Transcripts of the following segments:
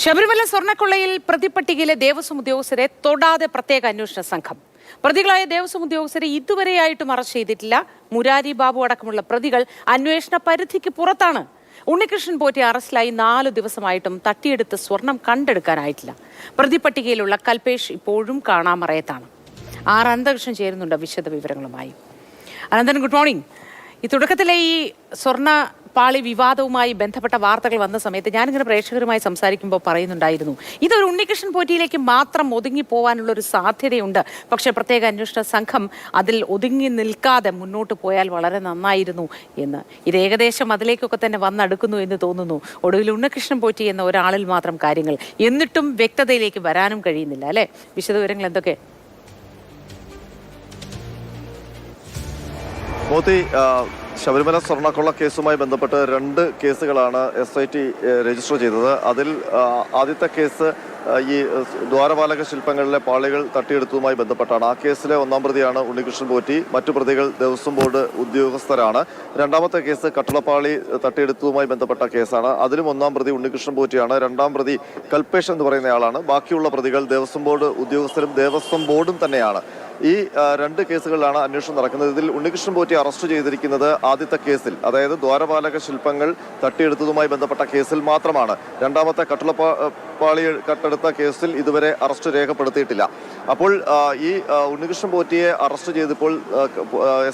ശബരിമല സ്വർണ്ണക്കൊള്ളയിൽ പ്രതിപട്ടികയിലെ ദേവസ്വം ഉദ്യോഗസ്ഥരെ തൊടാതെ പ്രത്യേക അന്വേഷണ സംഘം. പ്രതികളായ ദേവസ്വം ഉദ്യോഗസ്ഥരെ ഇതുവരെയായിട്ടും അറസ്റ്റ് ചെയ്തിട്ടില്ല. മുരാരി ബാബു അടക്കമുള്ള പ്രതികൾ അന്വേഷണ പരിധിക്ക് പുറത്താണ്. ഉണ്ണികൃഷ്ണൻ പോറ്റി അറസ്റ്റിലായി 4 ദിവസമായിട്ടും തട്ടിയെടുത്ത് സ്വർണം കണ്ടെടുക്കാനായിട്ടില്ല. പ്രതിപട്ടികയിലുള്ള കൽപേഷ് ഇപ്പോഴും കാണാമറയത്താണ്. അനന്തകൃഷ്ണൻ ചേരുന്നുണ്ട് വിശദ വിവരങ്ങളുമായി. Ananthan, good morning. ഈ തുടക്കത്തിലെ ഈ സ്വർണ്ണ പാളി വിവാദവുമായി ബന്ധപ്പെട്ട വാർത്തകൾ വന്ന സമയത്ത് ഞാനിങ്ങനെ പ്രേക്ഷകരുമായി സംസാരിക്കുമ്പോൾ പറയുന്നുണ്ടായിരുന്നു, ഇതൊരു ഉണ്ണികൃഷ്ണൻ പോറ്റിയിലേക്ക് മാത്രം ഒതുങ്ങി പോകാനുള്ള ഒരു സാധ്യതയുണ്ട്. പക്ഷേ പ്രത്യേക അന്വേഷണ സംഘം അതിൽ ഒതുങ്ങി നിൽക്കാതെ മുന്നോട്ട് പോയാൽ വളരെ നന്നായിരുന്നു എന്ന്. ഇത് ഏകദേശം അതിലേക്കൊക്കെ തന്നെ വന്നടുക്കുന്നു എന്ന് തോന്നുന്നു. ഒടുവിൽ ഉണ്ണികൃഷ്ണൻ പോറ്റി എന്ന ഒരാളിൽ മാത്രം കാര്യങ്ങൾ, എന്നിട്ടും വ്യക്തതയിലേക്ക് വരാനും കഴിയുന്നില്ല അല്ലേ? വിശദവിവരങ്ങൾ എന്തൊക്കെ? മോത്തി, ശബരിമല സ്വർണ്ണക്കൊള്ള കേസുമായി ബന്ധപ്പെട്ട് 2 കേസുകളാണ് SIT രജിസ്റ്റർ ചെയ്തത്. അതിൽ ആദ്യത്തെ കേസ് ഈ ദ്വാരപാലക ശില്പങ്ങളിലെ പാളികൾ തട്ടിയെടുത്തതുമായി ബന്ധപ്പെട്ടാണ്. ആ കേസിലെ 1-ാം പ്രതിയാണ് ഉണ്ണികൃഷ്ണൻ പോറ്റി. മറ്റു പ്രതികൾ ദേവസ്വം ബോർഡ് ഉദ്യോഗസ്ഥരാണ്. 2ാമത്തെ കേസ് കട്ടളപ്പാളി തട്ടിയെടുത്തതുമായി ബന്ധപ്പെട്ട കേസാണ്. അതിലും 1-ാം പ്രതി ഉണ്ണികൃഷ്ണൻ പോറ്റിയാണ്. 2ാം പ്രതി കൽപേഷ് എന്ന് പറയുന്നയാളാണ്. ബാക്കിയുള്ള പ്രതികൾ ദേവസ്വം ബോർഡ് ഉദ്യോഗസ്ഥരും ദേവസ്വം ബോർഡും തന്നെയാണ്. ഈ 2 കേസുകളിലാണ് അന്വേഷണം നടക്കുന്നത്. ഇതിൽ ഉണ്ണികൃഷ്ണൻ പോറ്റി അറസ്റ്റ് ചെയ്തിരിക്കുന്നത് ആദ്യത്തെ കേസിൽ, അതായത് ദ്വാരപാലക ശില്പങ്ങൾ തട്ടിയെടുത്തതുമായി ബന്ധപ്പെട്ട കേസിൽ മാത്രമാണ്. 2ാമത്തെ കട്ടളപ്പാളി കട്ടെടുത്ത കേസിൽ ഇതുവരെ അറസ്റ്റ് രേഖപ്പെടുത്തിയിട്ടില്ല. അപ്പോൾ ഈ ഉണ്ണികൃഷ്ണൻ പോറ്റിയെ അറസ്റ്റ് ചെയ്തപ്പോൾ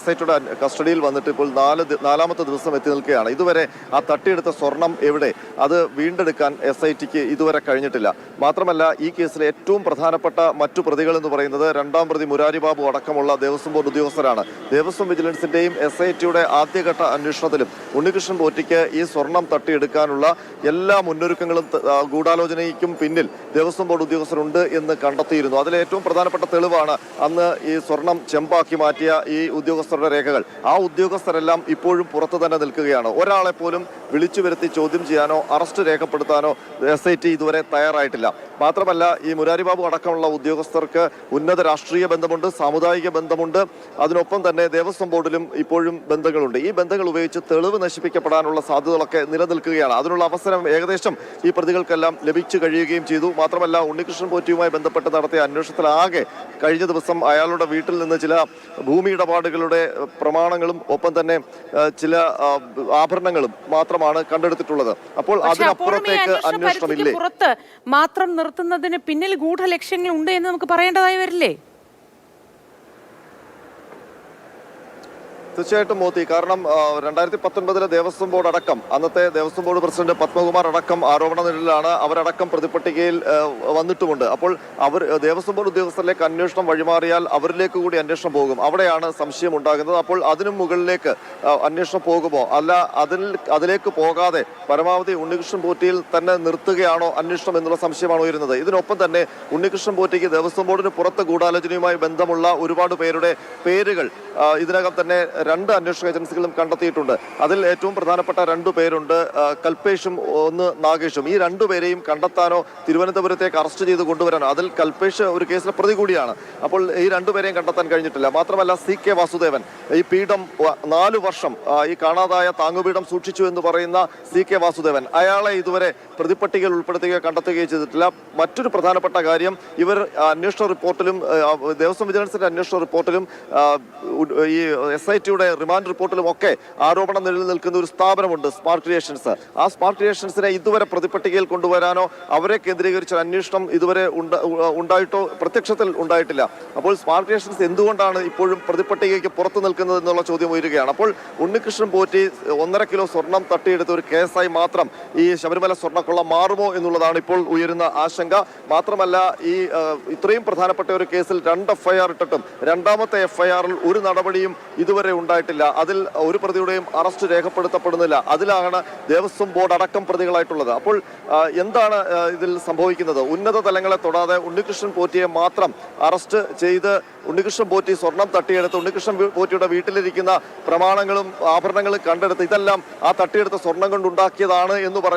SITയുടെ കസ്റ്റഡിയിൽ വന്നിട്ട് ഇപ്പോൾ 4ാമത്തെ ദിവസം എത്തി നിൽക്കുകയാണ്. ഇതുവരെ ആ തട്ടിയെടുത്ത സ്വർണം എവിടെ, അത് വീണ്ടെടുക്കാൻ SITക്ക് ഇതുവരെ കഴിഞ്ഞിട്ടില്ല. മാത്രമല്ല, ഈ കേസിലെ ഏറ്റവും പ്രധാനപ്പെട്ട മറ്റു പ്രതികൾ എന്ന് പറയുന്നത് 2ാം പ്രതി മുരാരി ബാബു അടക്കമുള്ള ദേവസ്വം ബോർഡ് ഉദ്യോഗസ്ഥരാണ്. ദേവസ്വം വിജിലൻസിന്റെയും SITയുടെ ആദ്യഘട്ട അന്വേഷണത്തിലും ഉണ്ണികൃഷ്ണൻ പോറ്റിക്ക് ഈ സ്വർണം തട്ടിയെടുക്കാനുള്ള എല്ലാ മുന്നൊരുക്കങ്ങളും ഗൂഢാലോചനയ്ക്കും പിന്നിൽ ദേവസ്വം ബോർഡ് ഉദ്യോഗസ്ഥരുണ്ട് എന്ന് കണ്ടെത്തിയിരുന്നു. അതിലെ ഏറ്റവും പ്രധാനപ്പെട്ട തെളിവാണ് അന്ന് ഈ സ്വർണം ചെമ്പാക്കി മാറ്റിയ ഈ ഉദ്യോഗസ്ഥരുടെ രേഖകൾ. ആ ഉദ്യോഗസ്ഥരെല്ലാം ഇപ്പോഴും പുറത്തു തന്നെ നിൽക്കുകയാണ്. ഒരാളെ പോലും വിളിച്ചു വരുത്തി ചോദ്യം ചെയ്യാനോ അറസ്റ്റ് രേഖപ്പെടുത്താനോ SIT ഇതുവരെ തയ്യാറായിട്ടില്ല. മാത്രമല്ല, ഈ മുരാരി ബാബു അടക്കമുള്ള ഉദ്യോഗസ്ഥർക്ക് ഉന്നത രാഷ്ട്രീയ ബന്ധമുണ്ട്, സാമുദായിക ബന്ധമുണ്ട്. അതിനൊപ്പം തന്നെ ദേവസ്വം ബോർഡിലും ഇപ്പോഴും ബന്ധങ്ങളുണ്ട്. ഈ ബന്ധങ്ങൾ ഉപയോഗിച്ച് തെളിവ് നശിപ്പിക്കപ്പെടാനുള്ള സാധ്യതകളൊക്കെ നിലനിൽക്കുകയാണ്. അതിനുള്ള അവസരം ഏകദേശം ഈ പ്രതികൾക്കെല്ലാം ലഭിച്ചു കഴിയുകയും ചെയ്തു. മാത്രമല്ല, ഉണ്ണികൃഷ്ണൻ പോറ്റിയുമായി ബന്ധപ്പെട്ട് നടത്തിയ അന്വേഷണത്തിലാകെ കഴിഞ്ഞ ദിവസം അയാളുടെ വീട്ടിൽ നിന്ന് ചില ഭൂമി ഇടപാടുകളുടെ പ്രമാണങ്ങളും ഒപ്പം തന്നെ ചില ആഭരണങ്ങളും മാത്രമാണ് കണ്ടെടുത്തിട്ടുള്ളത്. അപ്പോൾ അതിനപ്പുറത്തേക്ക് അന്വേഷണമില്ലേ? പുറത്ത് മാത്രം നിർത്തുന്നതിന് പിന്നിൽ ഗൂഢലക്ഷ്യങ്ങൾ ഉണ്ട് എന്ന് നമുക്ക് പറയേണ്ടതായി വരില്ലേ? തീർച്ചയായിട്ടും മോത്തി, കാരണം 2019 ദേവസ്വം ബോർഡ് അടക്കം, അന്നത്തെ ദേവസ്വം ബോർഡ് പ്രസിഡന്റ് പത്മകുമാർ അടക്കം ആരോപണ നിഴലിലാണ്. അവരടക്കം പ്രതിപട്ടികയിൽ വന്നിട്ടുമുണ്ട്. അപ്പോൾ ദേവസ്വം ബോർഡ് ഉദ്യോഗസ്ഥരിലേക്ക് അന്വേഷണം വഴിമാറിയാൽ അവരിലേക്ക് കൂടി അന്വേഷണം പോകും. അവിടെയാണ് സംശയം ഉണ്ടാകുന്നത്. അപ്പോൾ അതിനും മുകളിലേക്ക് അന്വേഷണം പോകുമോ, അല്ല അതിലേക്ക് പോകാതെ പരമാവധി ഉണ്ണികൃഷ്ണൻ പോറ്റിയിൽ തന്നെ നിർത്തുകയാണോ അന്വേഷണം എന്നുള്ള സംശയമാണ് ഉയരുന്നത്. ഇതിനൊപ്പം തന്നെ ഉണ്ണികൃഷ്ണൻ പോറ്റിക്ക് ദേവസ്വം ബോർഡിന് പുറത്ത് ഗൂഢാലോചനയുമായി ബന്ധമുള്ള ഒരുപാട് പേരുടെ പേരുകൾ ഇതിനകം തന്നെ 2 അന്വേഷണ ഏജൻസികളും കണ്ടെത്തിയിട്ടുണ്ട്. അതിൽ ഏറ്റവും പ്രധാനപ്പെട്ട 2 പേരുണ്ട്, കൽപേഷും നാഗേഷും. ഈ 2 പേരെയും കണ്ടെത്താനോ തിരുവനന്തപുരത്തേക്ക് അറസ്റ്റ് ചെയ്ത് കൊണ്ടുവരാനോ, അതിൽ കൽപേഷ് ഒരു കേസിലെ പ്രതി കൂടിയാണ്. അപ്പോൾ ഈ 2 പേരെയും കണ്ടെത്താൻ കഴിഞ്ഞിട്ടില്ല. മാത്രമല്ല, CK വാസുദേവൻ, ഈ പീഠം 4 വർഷം ഈ കാണാതായ താങ്ങുപീഠം സൂക്ഷിച്ചു എന്ന് പറയുന്ന CK വാസുദേവൻ, അയാളെ ഇതുവരെ പ്രതിപട്ടികയിൽ ഉൾപ്പെടുത്തുകയോ കണ്ടെത്തുകയോ ചെയ്തിട്ടില്ല. മറ്റൊരു പ്രധാനപ്പെട്ട കാര്യം, ഇവർ അന്വേഷണ റിപ്പോർട്ടിലും ദേവസ്വം വിജിലൻസിന്റെ അന്വേഷണ റിപ്പോർട്ടിലും ഈ SITയുടെ റിമാൻഡ് റിപ്പോർട്ടിലും ഒക്കെ ആരോപണം നിലനിൽക്കുന്ന ഒരു സ്ഥാപനമുണ്ട്, സ്മാർട്ട് ക്രിയേഷൻസ്. ആ സ്മാർട്ട് ക്രിയേഷൻസിനെ ഇതുവരെ പ്രതിപട്ടികയിൽ കൊണ്ടുവരാനോ അവരെ കേന്ദ്രീകരിച്ച അന്വേഷണം ഇതുവരെ ഉണ്ടായിട്ടോ പ്രത്യക്ഷത്തിൽ ഉണ്ടായിട്ടില്ല. അപ്പോൾ സ്മാർട്ട് ക്രിയേഷൻസ് എന്തുകൊണ്ടാണ് ഇപ്പോഴും പ്രതിപട്ടികയ്ക്ക് പുറത്തു നിൽക്കുന്നത് എന്നുള്ള ചോദ്യം ഉയരുകയാണ്. അപ്പോൾ ഉണ്ണികൃഷ്ണൻ പോറ്റി 1.5 കിലോ സ്വർണം തട്ടിയെടുത്ത ഒരു കേസായി മാത്രം ഈ ശബരിമല സ്വർണ്ണക്കൊള്ള മാറുമോ എന്നുള്ളതാണ് ഇപ്പോൾ ഉയരുന്ന ആശങ്ക. മാത്രമല്ല, ഈ ഇത്രയും പ്രധാനപ്പെട്ട ഒരു കേസിൽ 2 FIR ഇട്ടിട്ടും 2ാമത്തെ FIRൽ ഒരു നടപടിയും ഇതുവരെ ഉണ്ടായിട്ടില്ല. അതിൽ ഒരു പ്രതിയുടെയും അറസ്റ്റ് രേഖപ്പെടുത്തപ്പെടുന്നില്ല. അതിലാണ് ദേവസ്വം ബോർഡ് അടക്കം പ്രതികളായിട്ടുള്ളത്. അപ്പോൾ എന്താണ് ഇതിൽ സംഭവിക്കുന്നത്? ഉന്നത തലങ്ങളെ തൊടാതെ ഉണ്ണികൃഷ്ണൻ പോറ്റിയെ മാത്രം അറസ്റ്റ് ചെയ്ത് ഉണ്ണികൃഷ്ണൻ പോറ്റി സ്വർണം തട്ടിയെടുത്ത് ഉണ്ണികൃഷ്ണൻ പോറ്റിയുടെ വീട്ടിലിരിക്കുന്ന പ്രമാണങ്ങളും ആഭരണങ്ങളും കണ്ടെടുത്ത് ഇതെല്ലാം ആ തട്ടിയെടുത്ത സ്വർണം കൊണ്ടുണ്ടാക്കിയതാണ് എന്ന് പറഞ്ഞ്